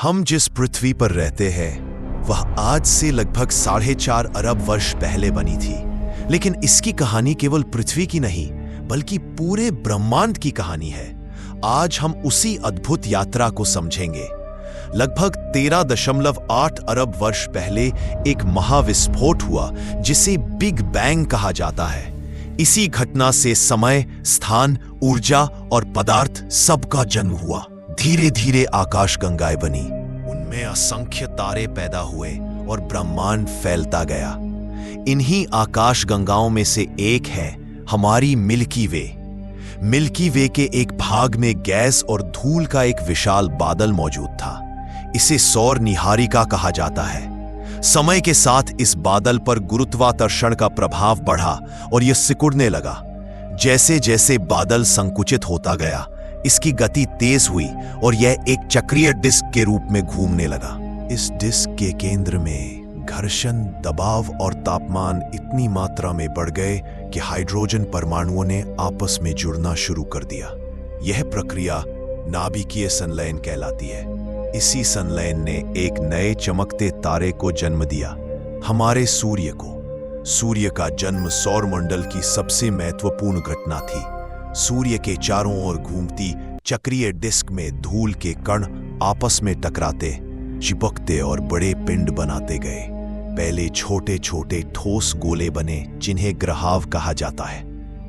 हम जिस पृथ्वी पर रहते हैं वह आज से लगभग 4.5 अरब वर्ष पहले बनी थी। लेकिन इसकी कहानी केवल पृथ्वी की नहीं बल्कि पूरे ब्रह्मांड की कहानी है। आज हम उसी अद्भुत यात्रा को समझेंगे। लगभग 13.8 अरब वर्ष पहले एक महाविस्फोट हुआ जिसे बिग बैंग कहा जाता है। इसी घटना से समय, स्थान, ऊर्जा और पदार्थ सबका जन्म हुआ। धीरे धीरे आकाशगंगाएं बनी, उनमें असंख्य तारे पैदा हुए और ब्रह्मांड फैलता गया। इन्हीं आकाशगंगाओं में से एक है हमारी मिल्की वे। मिल्की वे के एक भाग में गैस और धूल का एक विशाल बादल मौजूद था। इसे सौर निहारिका कहा जाता है। समय के साथ इस बादल पर गुरुत्वाकर्षण का प्रभाव बढ़ा और यह सिकुड़ने लगा। जैसे जैसे बादल संकुचित होता गया, इसकी गति तेज हुई और यह एक चक्रीय डिस्क के रूप में घूमने लगा। इस डिस्क के केंद्र में घर्षण, दबाव और तापमान इतनी मात्रा में बढ़ गए कि हाइड्रोजन परमाणुओं ने आपस में जुड़ना शुरू कर दिया। यह प्रक्रिया नाभिकीय संलयन कहलाती है। इसी संलयन ने एक नए चमकते तारे को जन्म दिया, हमारे सूर्य को। सूर्य का जन्म सौरमंडल की सबसे महत्वपूर्ण घटना थी। सूर्य के चारों ओर घूमती चक्रीय डिस्क में धूल के कण आपस में टकराते, चिपकते और बड़े पिंड बनाते गए। पहले छोटे छोटे ठोस गोले बने जिन्हें ग्रहाव कहा जाता है।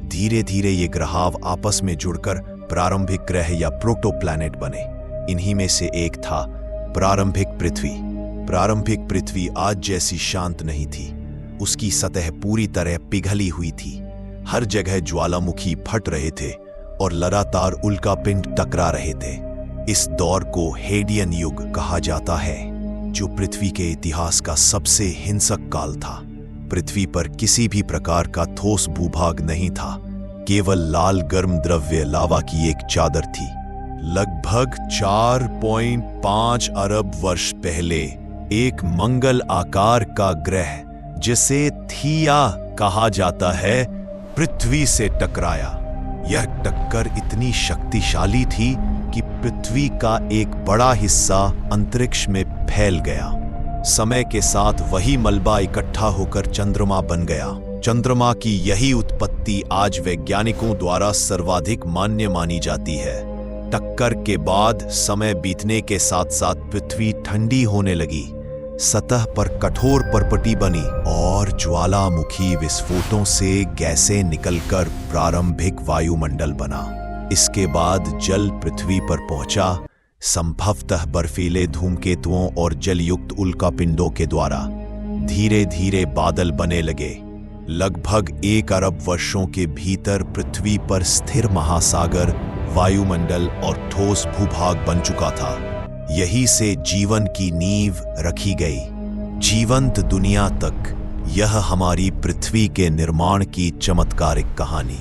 धीरे धीरे ये ग्रहाव आपस में जुड़कर प्रारंभिक ग्रह या प्रोटोप्लैनेट बने। इन्हीं में से एक था प्रारंभिक पृथ्वी। प्रारंभिक पृथ्वी आज जैसी शांत नहीं थी। उसकी सतह पूरी तरह पिघली हुई थी। हर जगह ज्वालामुखी फट रहे थे और लगातार उल्कापिंड टकरा रहे थे। इस दौर को हेडियन युग कहा जाता है, जो पृथ्वी के इतिहास का सबसे हिंसक काल था। पृथ्वी पर किसी भी प्रकार का ठोस भूभाग नहीं था, केवल लाल गर्म द्रव्य लावा की एक चादर थी। लगभग 4.5 अरब वर्ष पहले एक मंगल आकार का ग्रह, जिसे थिया कहा जाता है, पृथ्वी से टकराया। यह टक्कर इतनी शक्तिशाली थी कि पृथ्वी का एक बड़ा हिस्सा अंतरिक्ष में फैल गया। समय के साथ वही मलबा इकट्ठा होकर चंद्रमा बन गया। चंद्रमा की यही उत्पत्ति आज वैज्ञानिकों द्वारा सर्वाधिक मान्य मानी जाती है। टक्कर के बाद समय बीतने के साथ साथ पृथ्वी ठंडी होने लगी, सतह पर कठोर परपटी बनी और ज्वालामुखी विस्फोटों से गैसें निकलकर प्रारंभिक वायुमंडल बना। इसके बाद जल पृथ्वी पर पहुंचा, संभवतः बर्फीले धूमकेतुओं और जलयुक्त उल्कापिंडों के द्वारा। धीरे धीरे बादल बने लगे। लगभग 1 अरब वर्षों के भीतर पृथ्वी पर स्थिर महासागर, वायुमंडल और ठोस भूभाग बन चुका था। यही से जीवन की नींव रखी गई। जीवंत दुनिया तक यह हमारी पृथ्वी के निर्माण की चमत्कारिक कहानी।